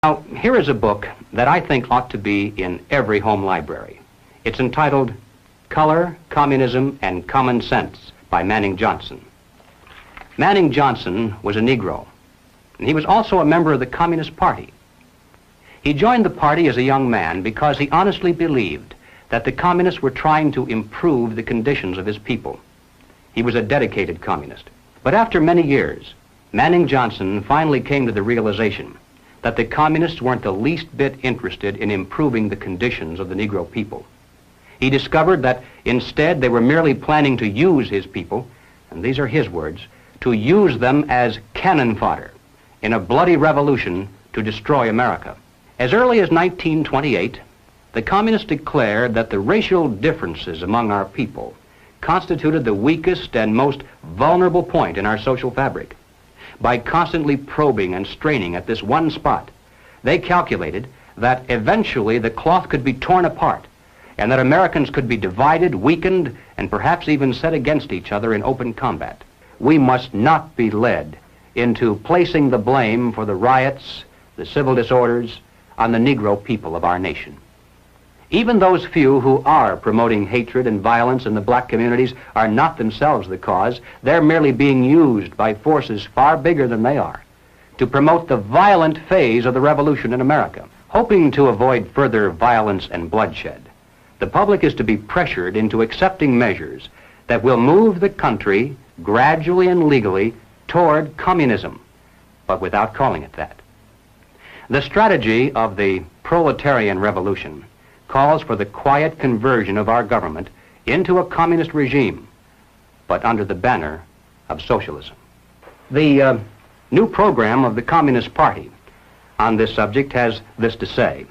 Now, here is a book that I think ought to be in every home library. It's entitled Color, Communism, and Common Sense by Manning Johnson. Manning Johnson was a Negro, and he was also a member of the Communist Party. He joined the party as a young man because he honestly believed that the communists were trying to improve the conditions of his people. He was a dedicated communist. But after many years, Manning Johnson finally came to the realization that the communists weren't the least bit interested in improving the conditions of the Negro people. He discovered that instead they were merely planning to use his people, and these are his words, to use them as cannon fodder in a bloody revolution to destroy America. As early as 1928, the communists declared that the racial differences among our people constituted the weakest and most vulnerable point in our social fabric. By constantly probing and straining at this one spot, they calculated that eventually the cloth could be torn apart and that Americans could be divided, weakened, and perhaps even set against each other in open combat. We must not be led into placing the blame for the riots, the civil disorders, on the Negro people of our nation. Even those few who are promoting hatred and violence in the black communities are not themselves the cause. They're merely being used by forces far bigger than they are to promote the violent phase of the revolution in America. Hoping to avoid further violence and bloodshed, the public is to be pressured into accepting measures that will move the country gradually and legally toward communism, but without calling it that. The strategy of the proletarian revolution calls for the quiet conversion of our government into a communist regime, but under the banner of socialism. The new program of the Communist Party on this subject has this to say.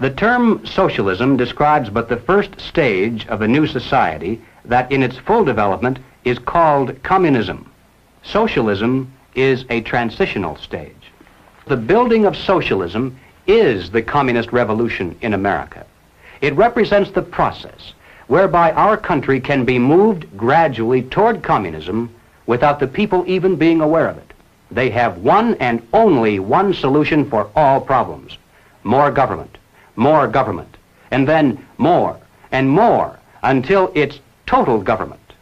The term socialism describes but the first stage of a new society that in its full development is called communism. Socialism is a transitional stage. The building of socialism is the communist revolution in America. It represents the process whereby our country can be moved gradually toward communism without the people even being aware of it. They have one and only one solution for all problems: more government, and then more and more until it's total government.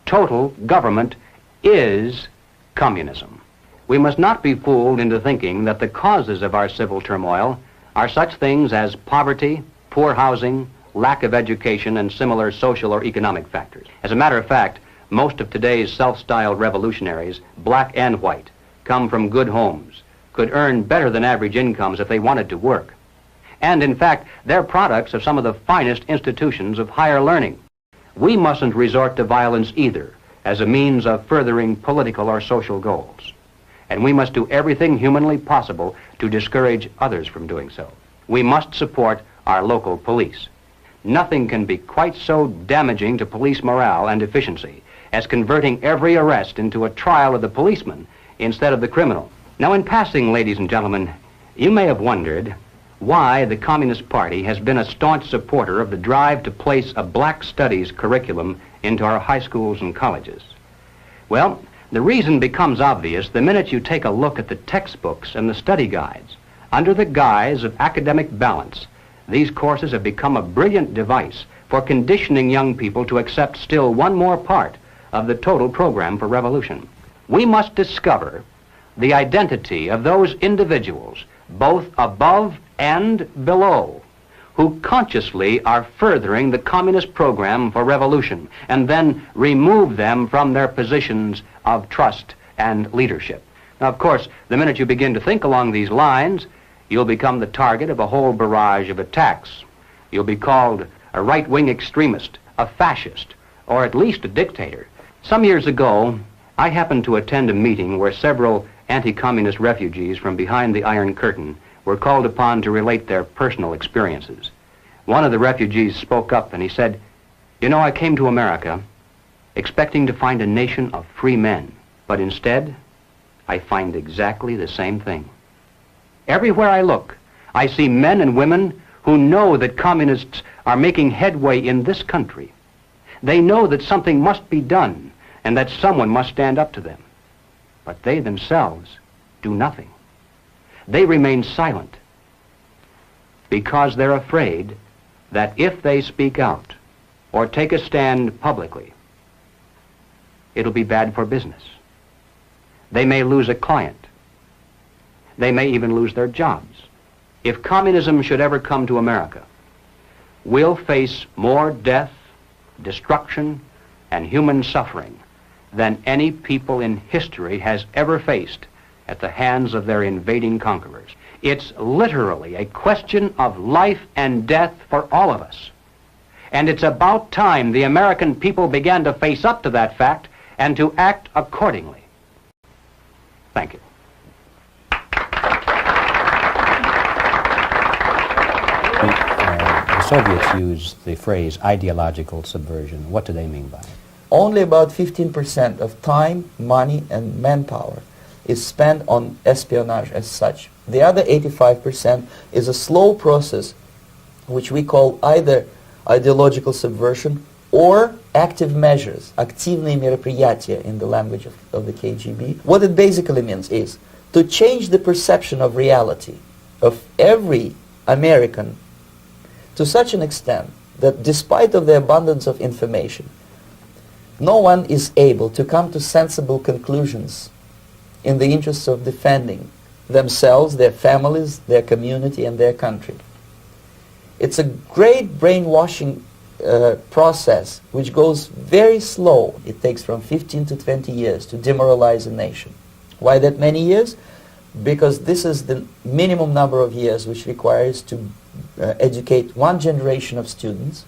Total government is communism. We must not be fooled into thinking that the causes of our civil turmoil are such things as poverty, poor housing, lack of education, and similar social or economic factors. As a matter of fact, most of today's self-styled revolutionaries, black and white, come from good homes, could earn better than average incomes if they wanted to work. And in fact, they're products of some of the finest institutions of higher learning. We mustn't resort to violence either as a means of furthering political or social goals. And we must do everything humanly possible to discourage others from doing so. We must support our local police. Nothing can be quite so damaging to police morale and efficiency as converting every arrest into a trial of the policeman instead of the criminal. Now, in passing, ladies and gentlemen, you may have wondered why the Communist Party has been a staunch supporter of the drive to place a black studies curriculum into our high schools and colleges. Well, the reason becomes obvious the minute you take a look at the textbooks and the study guides. Under the guise of academic balance, these courses have become a brilliant device for conditioning young people to accept still one more part of the total program for revolution. We must discover the identity of those individuals, both above and below, who consciously are furthering the communist program for revolution, and then remove them from their positions of trust and leadership. Now, of course, the minute you begin to think along these lines, you'll become the target of a whole barrage of attacks. You'll be called a right-wing extremist, a fascist, or at least a dictator. Some years ago, I happened to attend a meeting where several anti-communist refugees from behind the Iron Curtain were called upon to relate their personal experiences. One of the refugees spoke up and he said, "You know, I came to America expecting to find a nation of free men, but instead, I find exactly the same thing. Everywhere I look, I see men and women who know that communists are making headway in this country. They know that something must be done and that someone must stand up to them. But they themselves do nothing. They remain silent because they're afraid that if they speak out or take a stand publicly, it'll be bad for business. They may lose a client. They may even lose their jobs. If communism should ever come to America, we'll face more death, destruction, and human suffering than any people in history has ever faced at the hands of their invading conquerors. It's literally a question of life and death for all of us. And it's about time the American people began to face up to that fact and to act accordingly. Thank you. The Soviets use the phrase ideological subversion. What do they mean by it? Only about 15% of time, money, and manpower is spent on espionage as such. The other 85% is a slow process which we call either ideological subversion or active measures, активные мероприятия in the language of the KGB. What it basically means is to change the perception of reality of every American to such an extent that despite of the abundance of information, no one is able to come to sensible conclusions in the interests of defending themselves, their families, their community, and their country. It's a great brainwashing process which goes very slow. It takes from 15 to 20 years to demoralize a nation. Why that many years? Because this is the minimum number of years which requires to educate one generation of students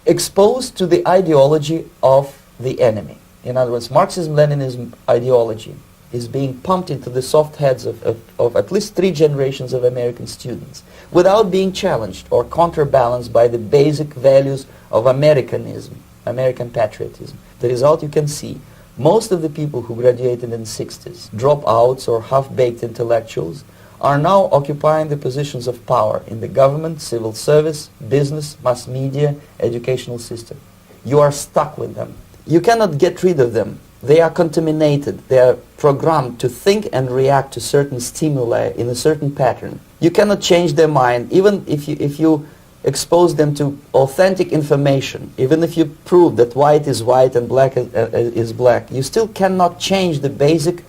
exposed to the ideology of the enemy. In other words, Marxism-Leninism ideology is being pumped into the soft heads of at least 3 generations of American students without being challenged or counterbalanced by the basic values of Americanism, American patriotism. The result you can see. Most of the people who graduated in the 60s, dropouts or half-baked intellectuals, are now occupying the positions of power in the government, civil service, business, mass media, educational system. You are stuck with them. You cannot get rid of them. They are contaminated. They are programmed to think and react to certain stimuli in a certain pattern. You cannot change their mind, even if you expose them to authentic information, even if you prove that white is white and black is black. You still cannot change the basic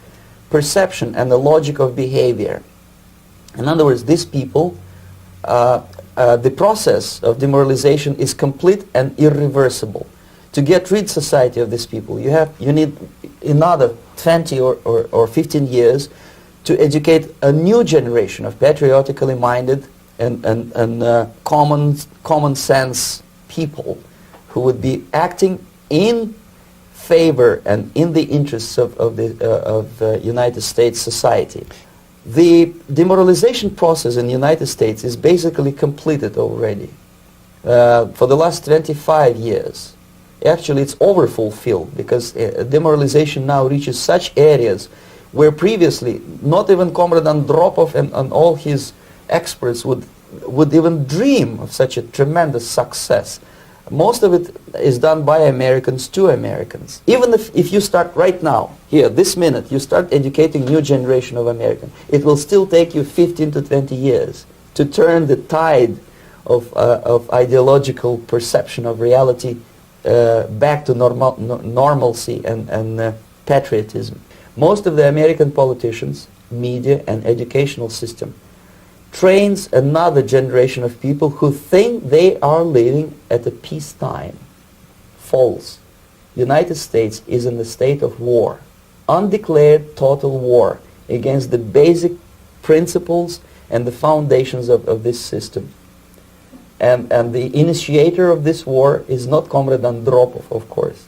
perception and the logic of behavior. In other words, these people, the process of demoralization is complete and irreversible. To get rid society of these people, you need another 20 or 15 years to educate a new generation of patriotically minded and common sense people who would be acting in favor and in the interests of the United States society. The demoralization process in the United States is basically completed already. For the last 25 years. Actually, it's overfulfilled because demoralization now reaches such areas where previously not even Comrade Andropov and all his experts would even dream of such a tremendous success. Most of it is done by Americans to Americans. Even if you start right now, here, this minute, you start educating new generation of Americans, it will still take you 15 to 20 years to turn the tide of ideological perception of reality back to normalcy and patriotism. Most of the American politicians, media, and educational system trains another generation of people who think they are living at a peacetime. False. United States is in a state of war, undeclared total war against the basic principles and the foundations of this system. And the initiator of this war is not Comrade Andropov, of course.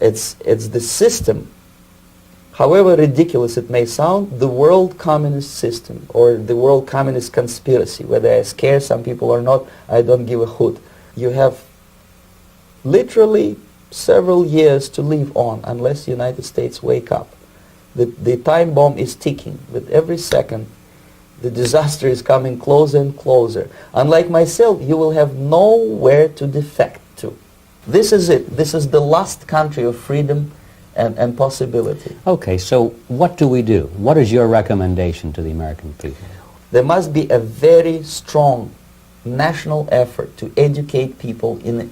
It's the system. However ridiculous it may sound, the world communist system or the world communist conspiracy, whether I scare some people or not, I don't give a hoot. You have literally several years to live on unless the United States wake up. The time bomb is ticking. With every second, the disaster is coming closer and closer. Unlike myself, you will have nowhere to defect to. This is it. This is the last country of freedom and possibility. Okay, so what do we do? What is your recommendation to the American people? There must be a very strong national effort to educate people in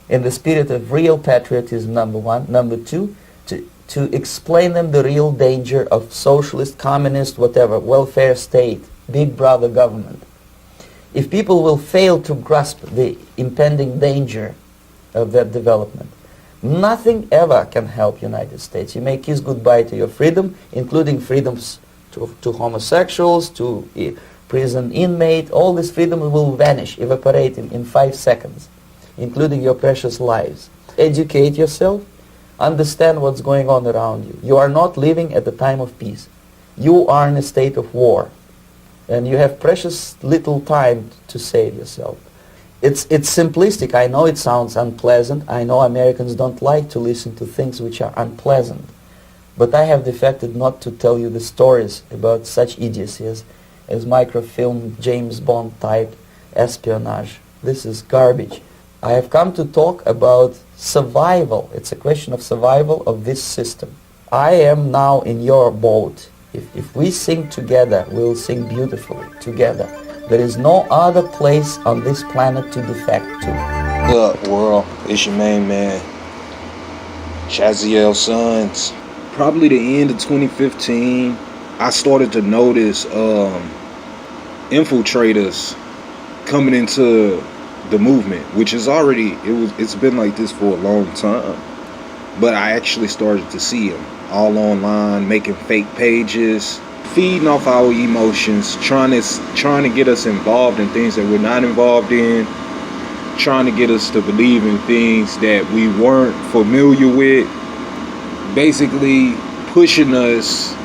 the spirit of real patriotism, number one. Number two, to explain them the real danger of socialist, communist, whatever, welfare state, big brother government. If people will fail to grasp the impending danger of that development, nothing ever can help United States. You may kiss goodbye to your freedom, including freedoms to homosexuals, to prison inmate. All this freedom will vanish, evaporate in 5 seconds, including your precious lives. Educate yourself. Understand what's going on around you. You are not living at the time of peace. You are in a state of war. And you have precious little time to save yourself. It's simplistic. I know it sounds unpleasant. I know Americans don't like to listen to things which are unpleasant. But I have defected not to tell you the stories about such idiocy as microfilm, James Bond type espionage. This is garbage. I have come to talk about survival. It's a question of survival of this system. I am now in your boat. If we sing together, we'll sing beautifully together. There is no other place on this planet to defect to. What up, world? It's your main man, Chaziel Sons. Probably the end of 2015, I started to notice infiltrators coming into the movement, which is already, it's been like this for a long time. But I actually started to see them all online, making fake pages, feeding off our emotions, trying to get us involved in things that we're not involved in, trying to get us to believe in things that we weren't familiar with, basically pushing us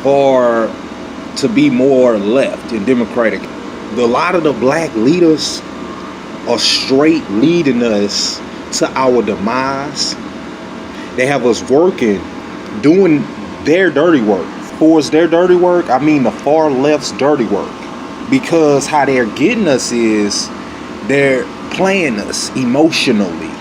to be more left and democratic. A lot of the black leaders are straight leading us to our demise. They have us working, doing their dirty work. For their dirty work, I mean the far left's dirty work. Because how they're getting us is they're playing us emotionally.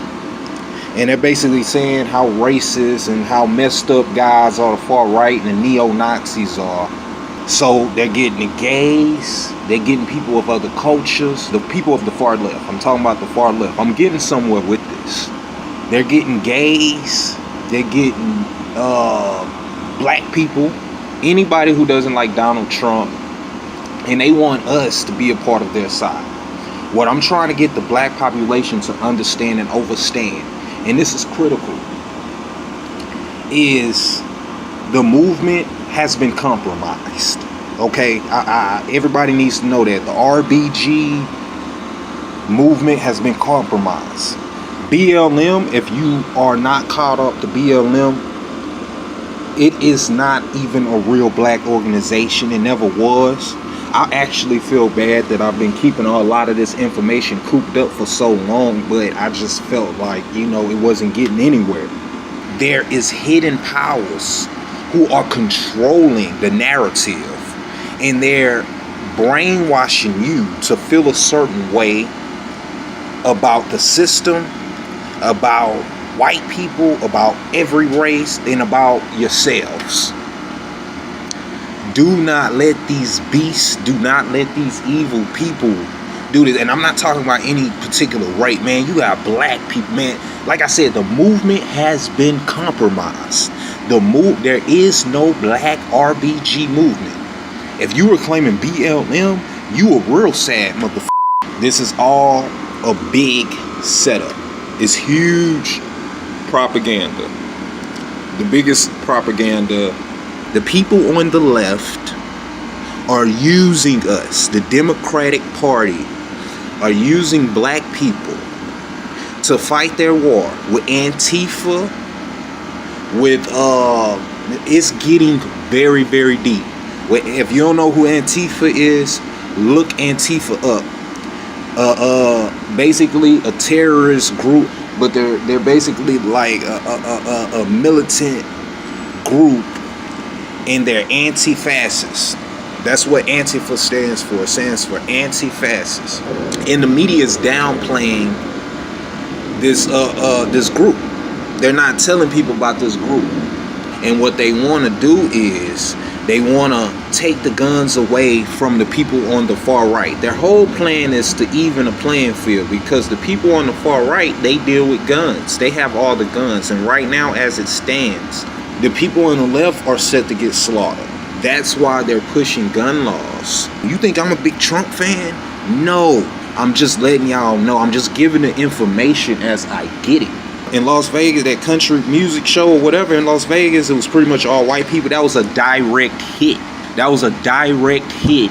And they're basically saying how racist and how messed up guys are the far right and the neo-Nazis are. So they're getting the gays, they're getting people of other cultures, the people of the far left. I'm talking about the far left. I'm getting somewhere with this. They're getting gays, they're getting black people, anybody who doesn't like Donald Trump, and they want us to be a part of their side. What I'm trying to get the black population to understand and understand, and this is critical, is the movement has been compromised. Okay, everybody needs to know that the RBG movement has been compromised. BLM, if you are not caught up to BLM, it is not even a real black organization. It never was. I actually feel bad that I've been keeping a lot of this information cooped up for so long, but I just felt like, it wasn't getting anywhere. There is hidden powers who are controlling the narrative, and they're brainwashing you to feel a certain way about the system, about white people, about every race, and about yourselves. Do not let these beasts, do not let these evil people do this. And I'm not talking about any particular race, man. You got black people, man. Like I said, the movement has been compromised. There is no black RBG movement. If you were claiming BLM, you a real sad motherfucker. This is all a big setup. It's huge propaganda. The biggest propaganda. The people on the left are using us. The Democratic Party are using black people to fight their war with Antifa. It's getting very, very deep. If you don't know who Antifa is, look Antifa up. Basically a terrorist group, but they're basically like a militant group, and they're anti-fascist. That's what Antifa stands for. It stands for anti-fascist. And the media is downplaying this group. They're not telling people about this group. And what they want to do is they want to take the guns away from the people on the far right. Their whole plan is to even a playing field, because the people on the far right, they deal with guns. They have all the guns. And right now, as it stands, the people on the left are set to get slaughtered. That's why they're pushing gun laws. You think I'm a big Trump fan? No, I'm just letting y'all know. I'm just giving the information as I get it. In Las Vegas, that country music show or whatever in Las Vegas, it was pretty much all white people. That was a direct hit. That was a direct hit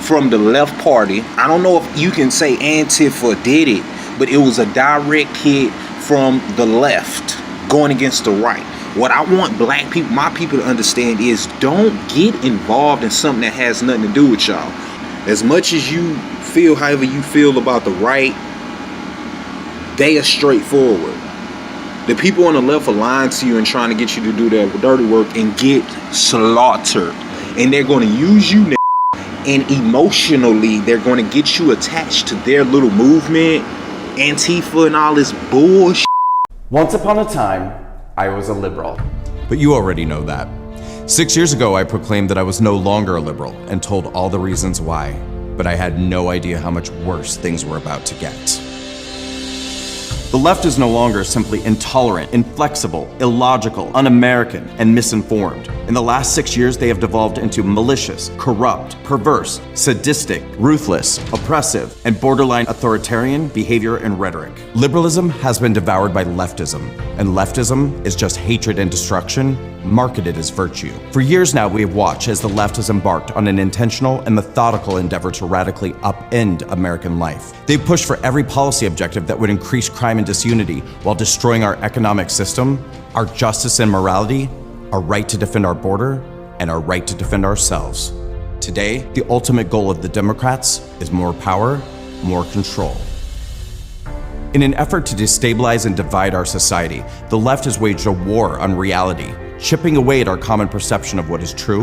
from the left party. I don't know if you can say Antifa did it, but it was a direct hit from the left going against the right. What I want black people, my people, to understand is don't get involved in something that has nothing to do with y'all. As much as you feel however you feel about the right, they are straightforward. The people on the left are lying to you and trying to get you to do their dirty work and get slaughtered. And they're going to use you, and emotionally they're going to get you attached to their little movement, Antifa and all this bullshit. Once upon a time, I was a liberal. But you already know that. 6 years ago, I proclaimed that I was no longer a liberal and told all the reasons why, but I had no idea how much worse things were about to get. The left is no longer simply intolerant, inflexible, illogical, un-American, and misinformed. In the last 6 years, they have devolved into malicious, corrupt, perverse, sadistic, ruthless, oppressive, and borderline authoritarian behavior and rhetoric. Liberalism has been devoured by leftism, and leftism is just hatred and destruction marketed as virtue. For years now, we have watched as the left has embarked on an intentional and methodical endeavor to radically upend American life. They've pushed for every policy objective that would increase crime and disunity while destroying our economic system, our justice and morality, our right to defend our border, and our right to defend ourselves. Today, the ultimate goal of the Democrats is more power, more control. In an effort to destabilize and divide our society, the left has waged a war on reality, chipping away at our common perception of what is true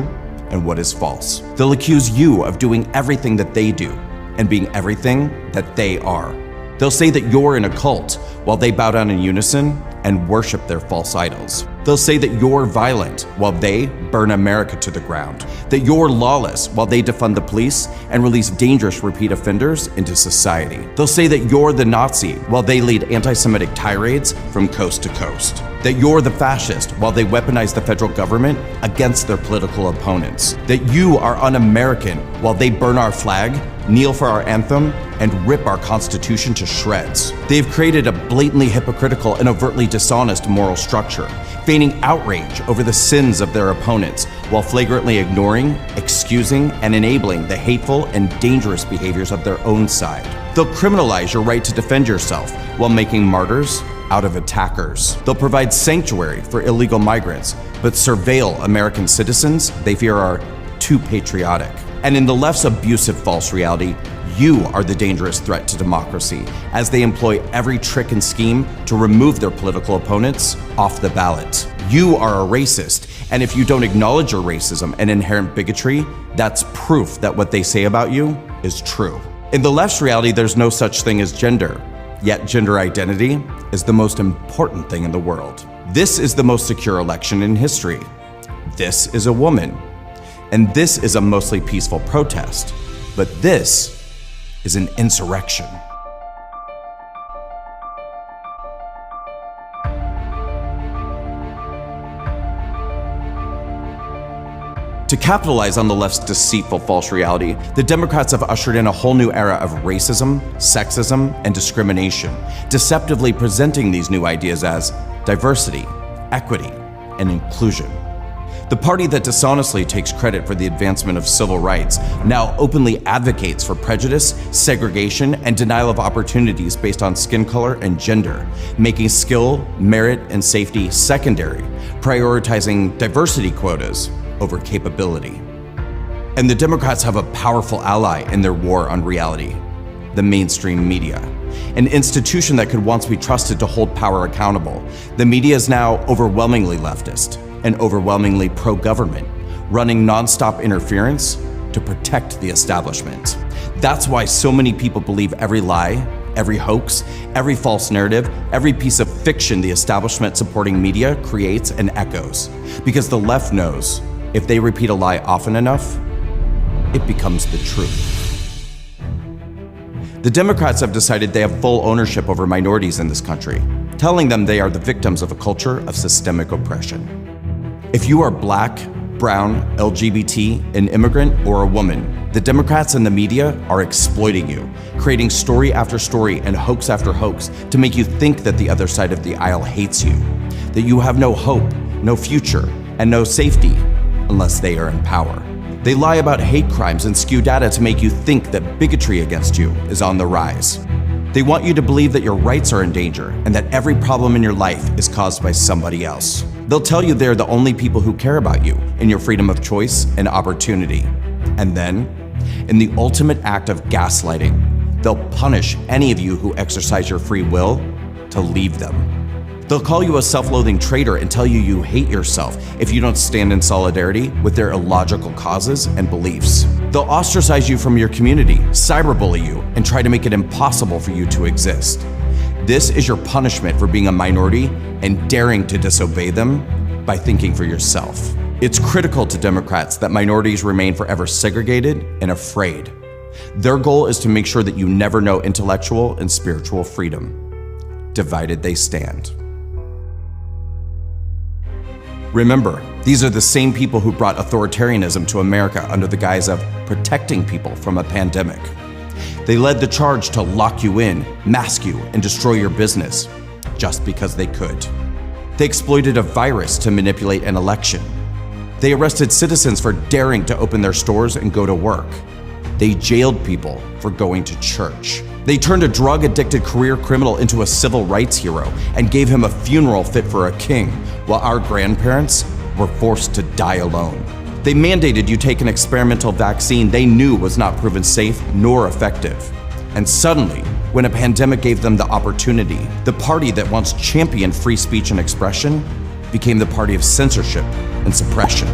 and what is false. They'll accuse you of doing everything that they do and being everything that they are. They'll say that you're in a cult while they bow down in unison and worship their false idols. They'll say that you're violent while they burn America to the ground, that you're lawless while they defund the police and release dangerous repeat offenders into society. They'll say that you're the Nazi while they lead anti-Semitic tirades from coast to coast, that you're the fascist while they weaponize the federal government against their political opponents, that you are un-American while they burn our flag, kneel for our anthem, and rip our Constitution to shreds. They've created a blatantly hypocritical and overtly dishonest moral structure, feigning outrage over the sins of their opponents while flagrantly ignoring, excusing, and enabling the hateful and dangerous behaviors of their own side. They'll criminalize your right to defend yourself while making martyrs out of attackers. They'll provide sanctuary for illegal migrants, but surveil American citizens they fear are too patriotic. And in the left's abusive false reality, you are the dangerous threat to democracy, as they employ every trick and scheme to remove their political opponents off the ballot. You are a racist, and if you don't acknowledge your racism and inherent bigotry, that's proof that what they say about you is true. In the left's reality, there's no such thing as gender, yet gender identity is the most important thing in the world. This is the most secure election in history. This is a woman. And this is a mostly peaceful protest, but this is an insurrection. To capitalize on the left's deceitful false reality, the Democrats have ushered in a whole new era of racism, sexism, and discrimination, deceptively presenting these new ideas as diversity, equity, and inclusion. The party that dishonestly takes credit for the advancement of civil rights now openly advocates for prejudice, segregation, and denial of opportunities based on skin color and gender, making skill, merit, and safety secondary, prioritizing diversity quotas over capability. And the Democrats have a powerful ally in their war on reality: the mainstream media. An institution that could once be trusted to hold power accountable, the media is now overwhelmingly leftist and overwhelmingly pro-government, running non-stop interference to protect the establishment. That's why so many people believe every lie every hoax, every false narrative, every piece of fiction the establishment supporting media creates and echoes. Because the left knows if they repeat a lie often enough, it becomes the truth. The Democrats have decided they have full ownership over minorities in this country, telling them they are the victims of a culture of systemic oppression. If you are black, brown, LGBT, an immigrant, or a woman, the Democrats and the media are exploiting you, creating story after story and hoax after hoax to make you think that the other side of the aisle hates you, that you have no hope, no future, and no safety unless they are in power. They lie about hate crimes and skew data to make you think that bigotry against you is on the rise. They want you to believe that your rights are in danger and that every problem in your life is caused by somebody else. They'll tell you they're the only people who care about you and your freedom of choice and opportunity. And then, in the ultimate act of gaslighting, they'll punish any of you who exercise your free will to leave them. They'll call you a self-loathing traitor and tell you you hate yourself if you don't stand in solidarity with their illogical causes and beliefs. They'll ostracize you from your community, cyberbully you, and try to make it impossible for you to exist. This is your punishment for being a minority and daring to disobey them by thinking for yourself. It's critical to Democrats that minorities remain forever segregated and afraid. Their goal is to make sure that you never know intellectual and spiritual freedom. Divided they stand. Remember, these are the same people who brought authoritarianism to America under the guise of protecting people from a pandemic. They led the charge to lock you in, mask you, and destroy your business, just because they could. They exploited a virus to manipulate an election. They arrested citizens for daring to open their stores and go to work. They jailed people for going to church. They turned a drug-addicted career criminal into a civil rights hero and gave him a funeral fit for a king, while our grandparents were forced to die alone. They mandated you take an experimental vaccine they knew was not proven safe nor effective. And suddenly, when a pandemic gave them the opportunity, the party that once championed free speech and expression became the party of censorship and suppression.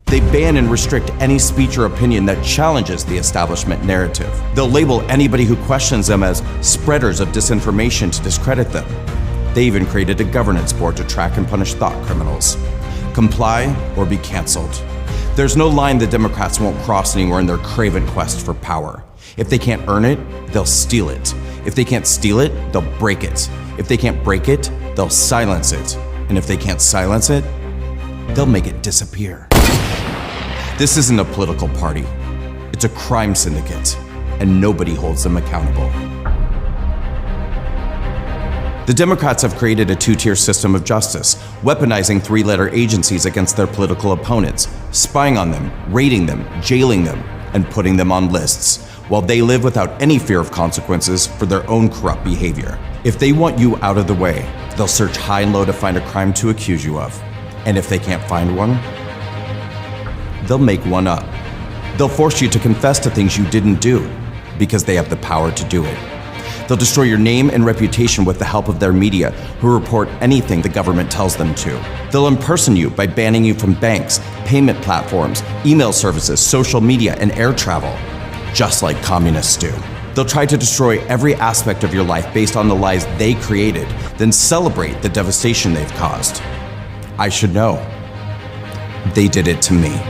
They ban and restrict any speech or opinion that challenges the establishment narrative. They'll label anybody who questions them as spreaders of disinformation to discredit them. They even created a governance board to track and punish thought criminals. Comply or be canceled. There's no line the Democrats won't cross anymore in their craven quest for power. If they can't earn it, they'll steal it. If they can't steal it, they'll break it. If they can't break it, they'll silence it. And if they can't silence it, they'll make it disappear. This isn't a political party. It's a crime syndicate, and nobody holds them accountable. The Democrats have created a two-tier system of justice, weaponizing three-letter agencies against their political opponents, spying on them, raiding them, jailing them, and putting them on lists, while they live without any fear of consequences for their own corrupt behavior. If they want you out of the way, they'll search high and low to find a crime to accuse you of. And if they can't find one, they'll make one up. They'll force you to confess to things you didn't do because they have the power to do it. They'll destroy your name and reputation with the help of their media, who report anything the government tells them to. They'll impersonate you by banning you from banks, payment platforms, email services, social media, and air travel, just like communists do. They'll try to destroy every aspect of your life based on the lies they created, then celebrate the devastation they've caused. I should know. They did it to me.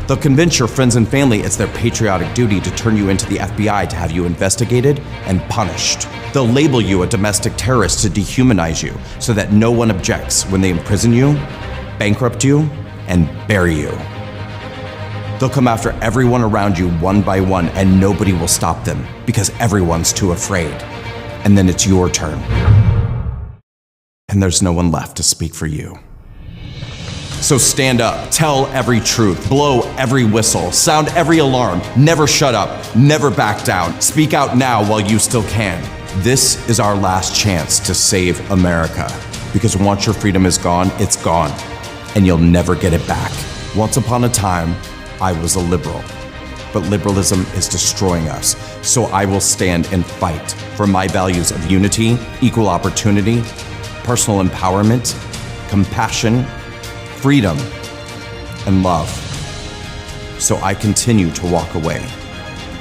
They'll convince your friends and family it's their patriotic duty to turn you into the FBI to have you investigated and punished. They'll label you a domestic terrorist to dehumanize you so that no one objects when they imprison you, bankrupt you, and bury you. They'll come after everyone around you one by one, and nobody will stop them because everyone's too afraid. And then it's your turn. And there's no one left to speak for you. So stand up, tell every truth, blow every whistle, sound every alarm, never shut up, never back down. Speak out now while you still can. This is our last chance to save America. Because once your freedom is gone, it's gone, and you'll never get it back. Once upon a time, I was a liberal, but liberalism is destroying us. So I will stand and fight for my values of unity, equal opportunity, personal empowerment, compassion, freedom, and love. So I continue to walk away